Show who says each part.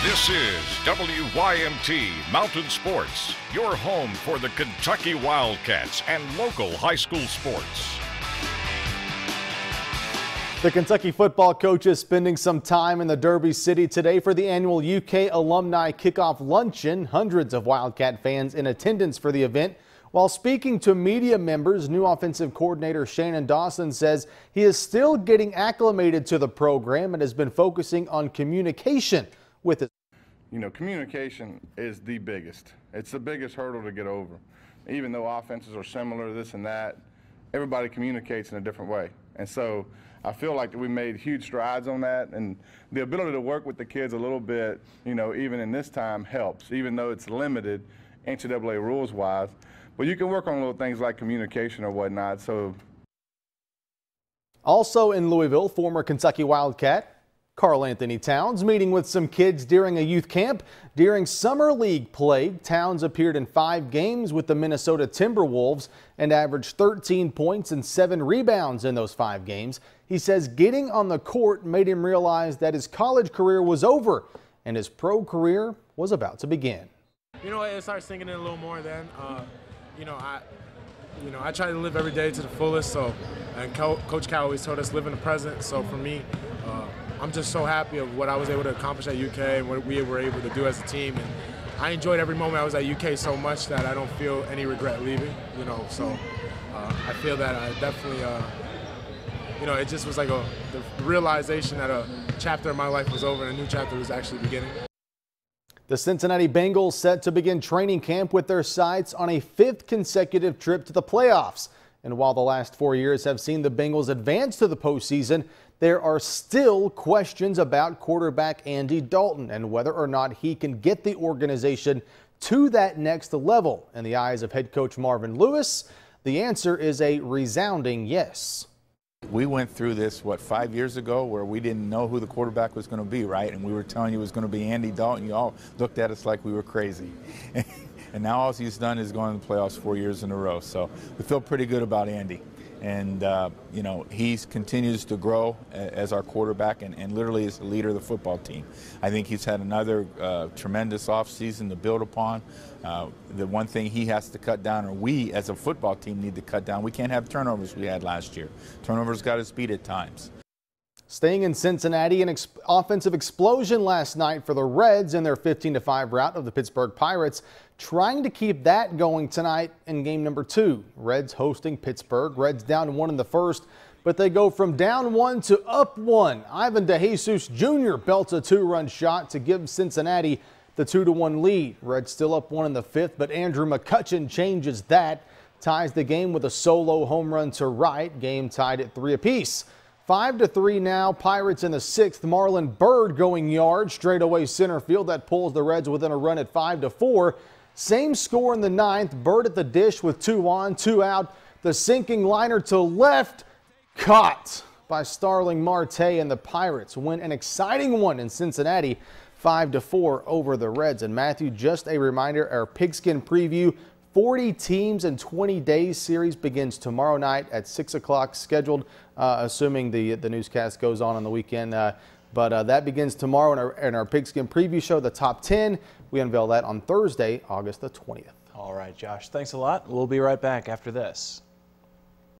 Speaker 1: This is WYMT Mountain Sports, your home for the Kentucky Wildcats and local high school sports.
Speaker 2: The Kentucky football coach is spending some time in the Derby City today for the annual UK Alumni Kickoff Luncheon. Hundreds of Wildcat fans in attendance for the event. While speaking to media members, new offensive coordinator Shannon Dawson says he is still getting acclimated to the program and has been focusing on communication with his.
Speaker 3: You know, communication is the biggest. It's the biggest hurdle to get over. Even though offenses are similar, this and that, everybody communicates in a different way. And so I feel like we made huge strides on that, and the ability to work with the kids a little bit, you know, even in this time helps, even though it's limited NCAA rules-wise. But you can work on little things like communication or whatnot. So,
Speaker 2: also in Louisville, former Kentucky Wildcat Karl-Anthony Towns meeting with some kids during a youth camp. During summer league play, Towns appeared in 5 games with the Minnesota Timberwolves and averaged 13 points and 7 rebounds in those 5 games. He says getting on the court made him realize that his college career was over and his pro career was about to begin.
Speaker 4: You know, it started sinking in a little more then. I try to live every day to the fullest. So, and Coach Cal always told us live in the present. So for me, I'm just so happy of what I was able to accomplish at UK and what we were able to do as a team. And I enjoyed every moment I was at UK so much that I don't feel any regret leaving. You know, so I feel that I definitely, it just was like the realization that a chapter of my life was over and a new chapter was actually beginning.
Speaker 2: The Cincinnati Bengals set to begin training camp with their sights on a 5th consecutive trip to the playoffs. And while the last 4 years have seen the Bengals advance to the postseason, there are still questions about quarterback Andy Dalton and whether or not he can get the organization to that next level. In the eyes of head coach Marvin Lewis, the answer is a resounding yes.
Speaker 5: We went through this, 5 years ago, where we didn't know who the quarterback was going to be, right? And we were telling you it was going to be Andy Dalton. You all looked at us like we were crazy. And now all he's done is gone to the playoffs 4 years in a row. So we feel pretty good about Andy. And, he continues to grow as our quarterback and literally is the leader of the football team. I think he's had another tremendous offseason to build upon. The one thing he has to cut down, or we as a football team need to cut down, we can't have turnovers we had last year. Turnovers got us beat at times.
Speaker 2: Staying in Cincinnati, an offensive explosion last night for the Reds in their 15-5 rout of the Pittsburgh Pirates, trying to keep that going tonight in game number 2. Reds hosting Pittsburgh. Reds down 1 in the first, but they go from down 1 to up 1. Ivan DeJesus Jr. belts a 2-run shot to give Cincinnati the 2-1 lead. Reds still up 1 in the 5th, but Andrew McCutchen changes that, ties the game with a solo home run to right. Game tied at 3 apiece. 5-3 now. Pirates in the 6th. Marlon Byrd going yard straightaway center field. That pulls the Reds within a run at 5-4. Same score in the 9th. Byrd at the dish with 2 on, 2 out. The sinking liner to left, caught by Starling Marte, and the Pirates win an exciting one in Cincinnati, 5-4 over the Reds. And Matthew, just a reminder, our Pigskin Preview 40 teams in 20 days series begins tomorrow night at 6 o'clock scheduled, assuming the newscast goes on the weekend. But that begins tomorrow in our Pigskin Preview show, the top 10. We unveil that on Thursday, August the 20th.
Speaker 6: All right, Josh, thanks a lot. We'll be right back after this.